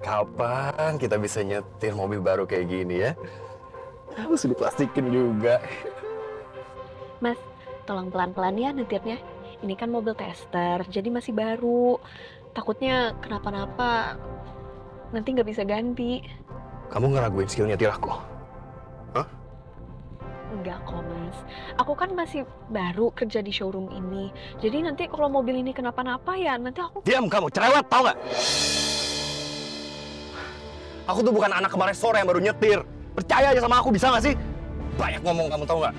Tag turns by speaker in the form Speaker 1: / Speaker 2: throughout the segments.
Speaker 1: Kapan kita bisa nyetir mobil baru kayak gini ya? Harus diplastikin juga.
Speaker 2: Mas, tolong pelan-pelan ya nyetirnya. Ini kan mobil tester, jadi masih baru. Takutnya kenapa-napa, nanti nggak bisa ganti.
Speaker 1: Kamu ngeraguin skill nyetir aku?
Speaker 2: Enggak kok, Mas. Aku kan masih baru kerja di showroom ini. Jadi nanti kalau mobil ini kenapa-napa ya nanti aku...
Speaker 1: Diam kamu, cerewet tau nggak? Aku tuh bukan anak kemarin sore yang baru nyetir. Percaya aja sama aku, bisa nggak sih? Banyak ngomong kamu tau nggak?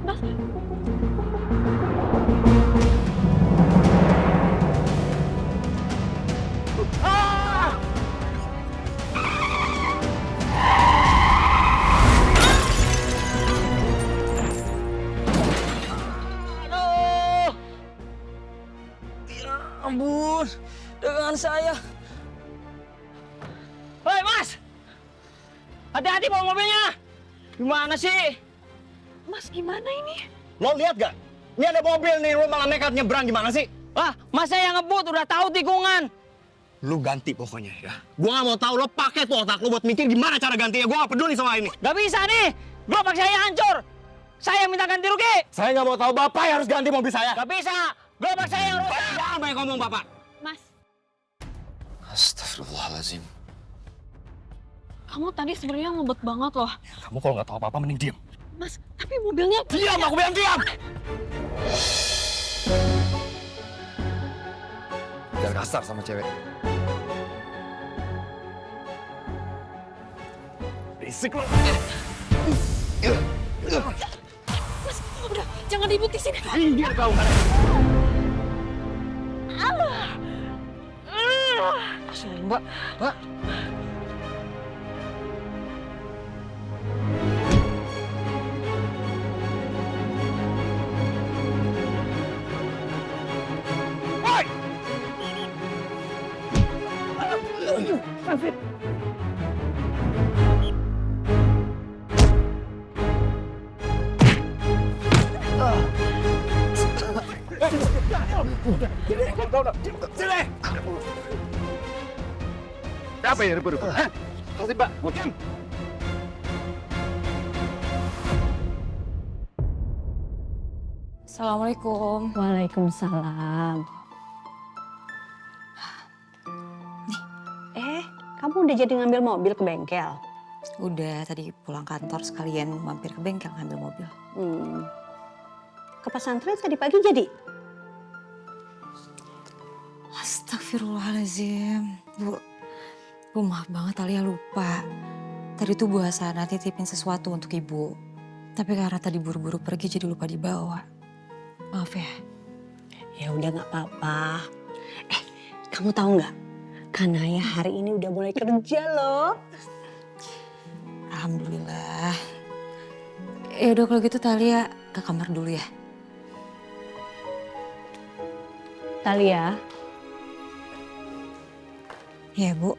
Speaker 2: Mas,
Speaker 3: Aduh! Ya ampun, dengan saya. Hei Mas! Hati-hati bawa mobilnya! Gimana sih?
Speaker 2: Mas gimana ini?
Speaker 1: Lo lihat gak? Ini ada mobil nih, lo malah nekat nyebrang, gimana sih?
Speaker 3: Wah, Masnya yang ngebut udah tahu tikungan.
Speaker 1: Lu ganti pokoknya ya. Gua nggak mau tahu, lo pakai tuh otak lo buat mikir gimana cara gantinya. Gua nggak peduli sama ini.
Speaker 3: Gak bisa nih, gerobak saya hancur. Saya minta ganti rugi.
Speaker 1: Saya nggak mau tahu, bapak yang harus ganti mobil saya.
Speaker 3: Gak bisa, gerobak saya yang rusak.
Speaker 1: Jangan banyak ngomong, bapak.
Speaker 2: Mas,
Speaker 1: Astagfirullahaladzim.
Speaker 2: kamu tadi sebenarnya ngebet banget loh.
Speaker 1: Kamu kalau nggak tahu apa-apa mending diam.
Speaker 2: Mas, tapi mobilnya...
Speaker 1: Diam, aku bilang diam. Jangan kasar sama cewek. Berisik lo.
Speaker 2: Mas, udah, jangan ribut di sini.
Speaker 1: Minggir kau.
Speaker 3: Mbak, Mbak.
Speaker 1: Sini. Apa ya ribut-ribut? Kasih Pak, diam.
Speaker 4: Assalamualaikum.
Speaker 5: Waalaikumsalam. Kamu udah jadi ngambil mobil ke bengkel?
Speaker 4: Udah tadi pulang kantor sekalian mampir ke bengkel ngambil mobil.
Speaker 5: Ke pesantren tadi pagi jadi?
Speaker 4: Astagfirullahaladzim. Bu, maaf banget Alia lupa. Tadi tuh Bu Hasanah titipin sesuatu untuk Ibu. Tapi karena tadi buru-buru pergi jadi lupa dibawa. Maaf ya.
Speaker 5: Ya udah nggak apa-apa. Kamu tahu nggak? Kanaya hari ini udah mulai kerja loh.
Speaker 4: Alhamdulillah. Ya udah kalau gitu Talia ke kamar dulu ya.
Speaker 5: Talia,
Speaker 4: Iya Bu.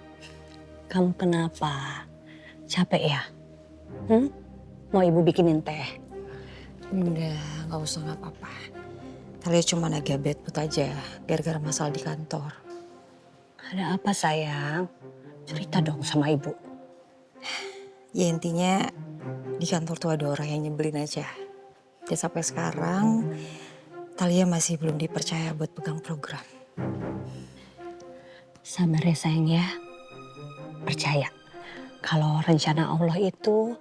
Speaker 5: kamu kenapa? Capek ya? Mau ibu bikinin teh?
Speaker 4: Udah gak usah gak apa-apa. Talia cuma agak bad mood aja gara-gara masalah di kantor.
Speaker 5: Ada apa sayang? Cerita dong sama ibu.
Speaker 4: Ya intinya di kantor tuh ada orang yang nyebelin aja. Dan sampai sekarang Talia masih belum dipercaya buat pegang program.
Speaker 5: Sabar ya sayang ya. Percaya kalau rencana Allah itu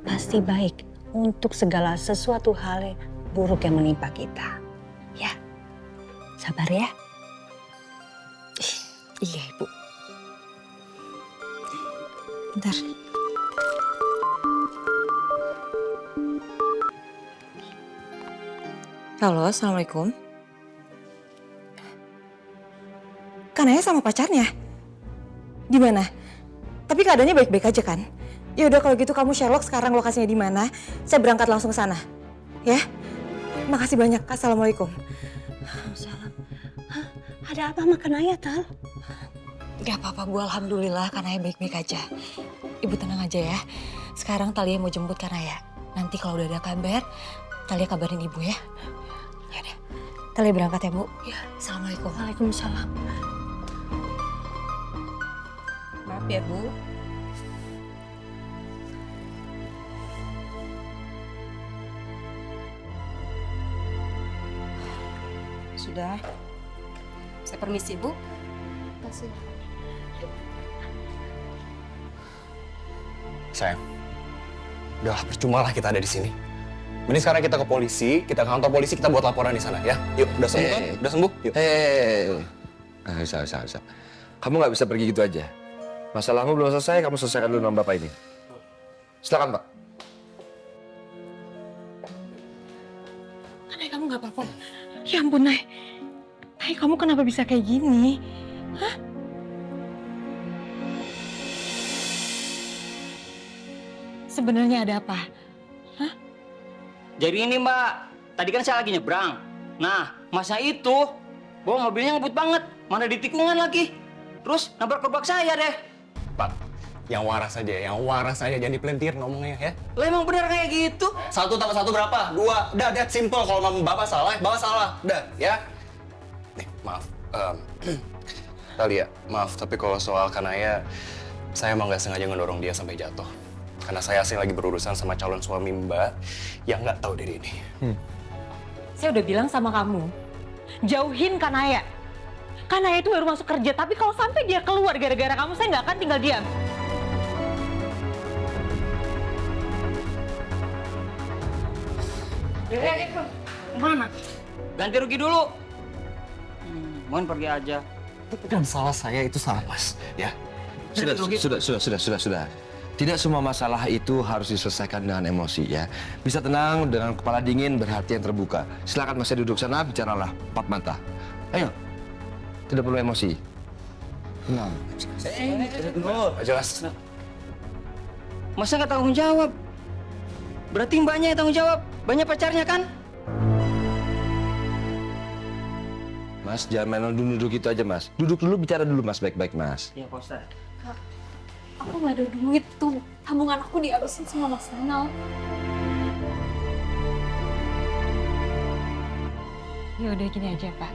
Speaker 5: pasti baik untuk segala sesuatu hal buruk yang menimpa kita. Ya, sabar ya.
Speaker 4: Iya Ibu. Bentar. Halo, Assalamualaikum. Kanaya sama pacarnya? Di mana? Tapi keadaannya baik-baik aja kan? Ya udah kalau gitu kamu Sherlock sekarang lokasinya di mana? Saya berangkat langsung ke sana. Ya? Makasih banyak. Assalamualaikum.
Speaker 5: Salam. Hah? Ada apa sama Kanaya, Tal?
Speaker 4: Gak apa-apa Bu, alhamdulillah Kanaya baik-baik aja. Ibu tenang aja ya. Sekarang Talia mau jemput Kanaya. Nanti kalau udah ada kabar, Talia kabarin ibu ya. Ya udah. Talia berangkat ya, Bu.
Speaker 5: Ya.
Speaker 4: Assalamualaikum.
Speaker 5: Waalaikumsalam.
Speaker 4: Maaf ya, Bu. Sudah. Saya permisi, Bu.
Speaker 2: Kasih.
Speaker 1: Sayang, udah percuma lah kita ada di sini. Mending sekarang kita ke polisi, kita ke kantor polisi, kita buat laporan di sana ya. Yuk, udah sembuh kan? Udah sembuh? Yuk.
Speaker 6: Bisa. Kamu nggak bisa pergi gitu aja. Masalahmu belum selesai, kamu selesaikan dulu sama bapak ini. Silakan, Pak.
Speaker 4: Nay, kamu nggak apa-apa. Ya ampun, Nay. Nay, kamu kenapa bisa kayak gini? Hah? Sebenarnya ada apa?
Speaker 3: Jadi ini Mbak, tadi kan saya lagi nyebrang. Nah, masa itu bawa mobilnya ngebut banget, mana di tikungan lagi. Terus nabrak gerobak saya deh.
Speaker 1: Pak, yang waras aja, jangan dipelintir ngomongnya ya.
Speaker 3: Lah emang bener kayak gitu?
Speaker 1: 1 tambah 1 berapa? 2. Udah, that simple. Kalau bapak salah, bapak salah. Udah, ya. Nih, maaf. Talia, maaf. Tapi kalau soal Kanaya, saya emang nggak sengaja ngedorong dia sampai jatuh. Karena saya asli lagi berurusan sama calon suami Mbak yang nggak tahu diri ini.
Speaker 4: Saya udah bilang sama kamu, jauhin Kanaya. Kanaya itu baru masuk kerja, tapi kalau sampai dia keluar gara-gara kamu, saya nggak akan tinggal diam.
Speaker 3: Mana? Ganti rugi dulu. Mohon pergi aja.
Speaker 1: Itu bukan salah saya, itu salah Mas. Ya.
Speaker 6: Sudah. Tidak semua masalah itu harus diselesaikan dengan emosi ya. Bisa tenang dengan kepala dingin, berhati yang terbuka. Silakan Mas duduk sana, bicaralah empat mata. Ayo. Tidak perlu emosi. Tenang.
Speaker 1: Jelas.
Speaker 3: Masa nggak tanggung jawab? Berarti mbaknya yang tanggung jawab. Banyak pacarnya kan?
Speaker 6: Mas, jangan main duduk itu aja, Mas. Duduk dulu, bicara dulu, Mas. Baik-baik, Mas.
Speaker 3: Iya, Pak Ustaz.
Speaker 2: Aku nggak ada duit tuh. Tabungan aku dihabisin semua Mas Renal.
Speaker 4: Ya udah gini aja, Pak.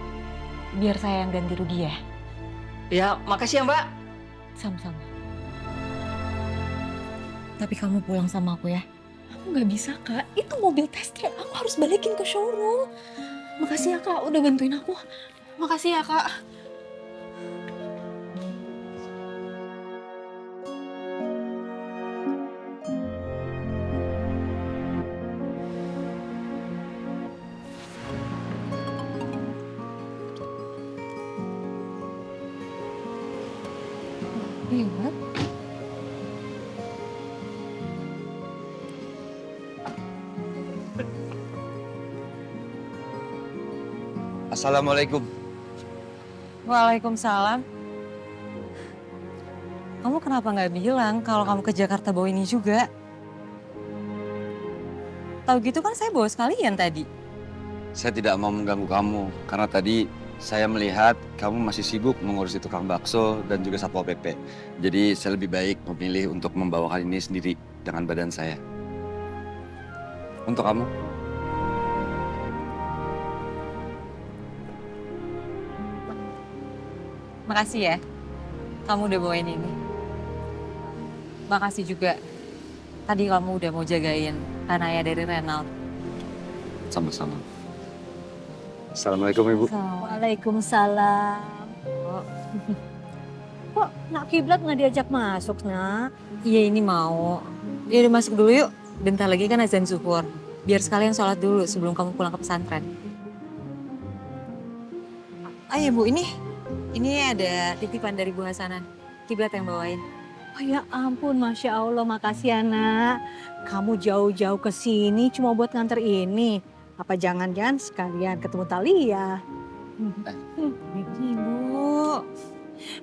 Speaker 4: Biar saya yang ganti rugi ya.
Speaker 3: Ya, makasih ya Mbak.
Speaker 4: Sama-sama. Tapi kamu pulang sama aku ya.
Speaker 2: Aku nggak bisa Kak. Itu mobil tester. Aku harus balikin ke showroom. Makasih ya Kak udah bantuin aku. Makasih ya Kak.
Speaker 4: Hebat.
Speaker 6: Assalamualaikum.
Speaker 4: Waalaikumsalam. Kamu kenapa nggak bilang kalau kamu ke Jakarta bawa ini juga? Tahu gitu kan saya bawa sekalian tadi.
Speaker 7: Saya tidak mau mengganggu kamu, karena tadi saya melihat kamu masih sibuk mengurusi tukang bakso dan juga Satpol PP. Jadi saya lebih baik memilih untuk membawakan ini sendiri dengan badan saya. Untuk kamu.
Speaker 4: Makasih ya, kamu udah bawain ini. Makasih juga, tadi kamu udah mau jagain Kanaya dari Renald.
Speaker 7: Sama-sama. Assalamualaikum Ibu.
Speaker 5: Waalaikumsalam. Kok nak kiblat nggak diajak masuk, nak?
Speaker 4: Iya ini mau. Ya udah masuk dulu yuk, bentar lagi kan azan zuhur. Biar sekalian sholat dulu sebelum kamu pulang ke pesantren. Ayo Bu, ini ada titipan dari Bu Hasanah. Kiblat yang bawain.
Speaker 5: Oh ya ampun, Masya Allah, makasih ya nak. Kamu jauh-jauh ke sini cuma buat nganter ini. Apa jangan-jangan sekalian ketemu Talia?
Speaker 4: Ini Bu.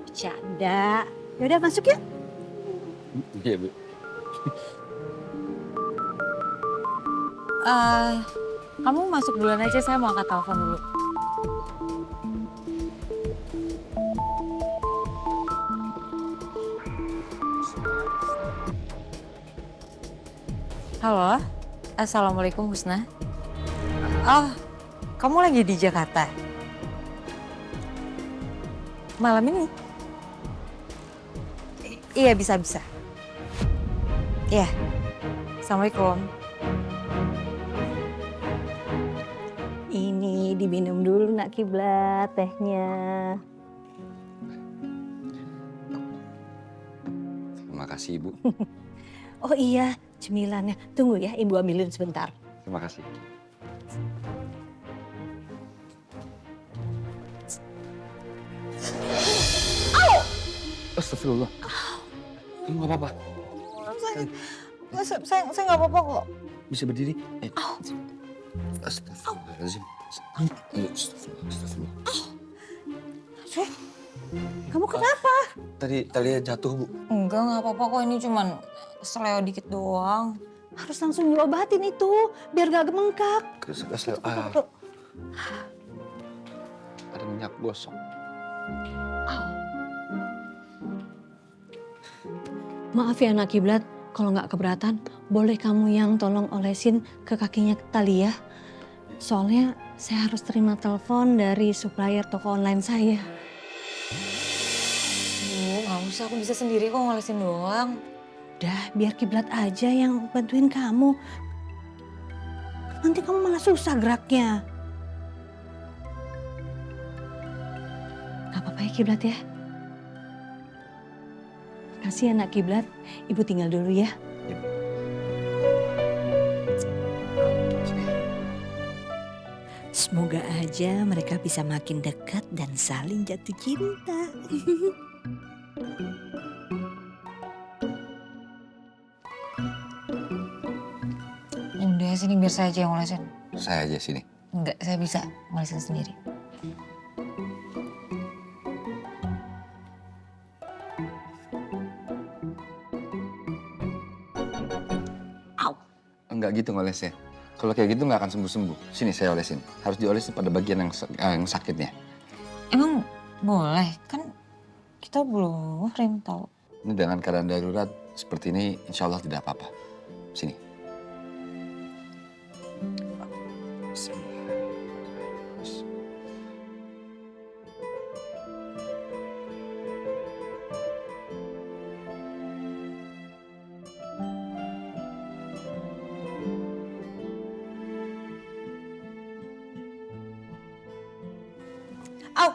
Speaker 5: Bercanda. Yaudah masuk yuk.
Speaker 7: Iya Bu.
Speaker 4: Kamu masuk duluan aja, saya mau angkat telepon dulu. Halo, Assalamualaikum Husna. Oh, kamu lagi di Jakarta? Malam ini? Iya, bisa. Iya. Assalamualaikum.
Speaker 5: Ini diminum dulu nak Kiblat tehnya.
Speaker 7: Terima kasih Ibu.
Speaker 5: Oh iya, cemilannya. Tunggu ya, Ibu ambilin sebentar.
Speaker 7: Terima kasih. Astagfirullah. Kamu gak apa-apa?
Speaker 4: Saya nggak apa-apa kok.
Speaker 7: Bisa berdiri? Astagfirullahaladzim. Astagfirullah.
Speaker 4: Kamu kenapa?
Speaker 7: Tadi jatuh, Bu.
Speaker 4: Enggak, nggak apa-apa kok. Ini cuman seleo dikit doang.
Speaker 5: Harus langsung diobatin itu, biar gak gemengkak.
Speaker 7: Ada minyak gosok.
Speaker 5: Maaf ya nak Kiblat, kalau nggak keberatan, boleh kamu yang tolong olesin ke kakinya Talia. Soalnya saya harus terima telepon dari supplier toko online saya.
Speaker 4: Nggak usah, aku bisa sendiri kok ngolesin doang.
Speaker 5: Udah, biar Kiblat aja yang bantuin kamu. Nanti kamu malah susah geraknya. Gak apa-apa ya Kiblat ya. Kasih anak Kiblat, Ibu tinggal dulu ya. Semoga aja mereka bisa makin dekat dan saling jatuh cinta.
Speaker 4: Udah, sini biar saya aja yang ngolesin.
Speaker 7: Saya aja sini.
Speaker 4: Enggak, saya bisa ngolesin sendiri.
Speaker 7: Enggak gitu ngolesnya. Kalau kayak gitu nggak akan sembuh-sembuh. Sini saya olesin. Harus diolesin pada bagian yang sakitnya.
Speaker 4: Emang boleh? Kan kita belum muhrim tau.
Speaker 7: Ini dengan keadaan darurat seperti ini, insya Allah tidak apa-apa. Sini.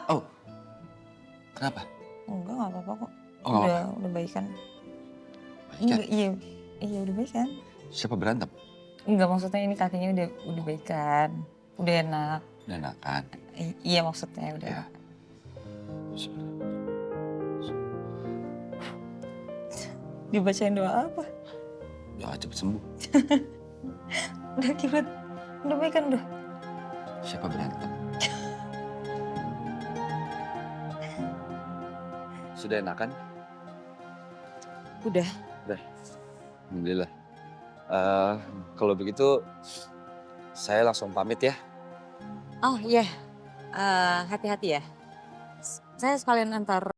Speaker 7: Oh, kenapa?
Speaker 4: Enggak, nggak apa-apa kok.
Speaker 7: Oh, nggak apa-apa.
Speaker 4: Udah baikan.
Speaker 7: Baikan?
Speaker 4: Enggak, iya udah baikan.
Speaker 7: Siapa berantem?
Speaker 4: Enggak, maksudnya ini kakinya udah baikan. Udah enak.
Speaker 7: Udah enak kan?
Speaker 4: Iya maksudnya udah
Speaker 7: Ya.
Speaker 4: enak. Dibacain doa apa?
Speaker 7: Doa cepet sembuh.
Speaker 4: Udah Kiblat, udah baikan udah.
Speaker 7: Siapa berantem? Sudah enak kan?
Speaker 4: Udah.
Speaker 7: Alhamdulillah. Kalau begitu, saya langsung pamit ya.
Speaker 4: Oh iya, hati-hati ya. Saya sekalian antar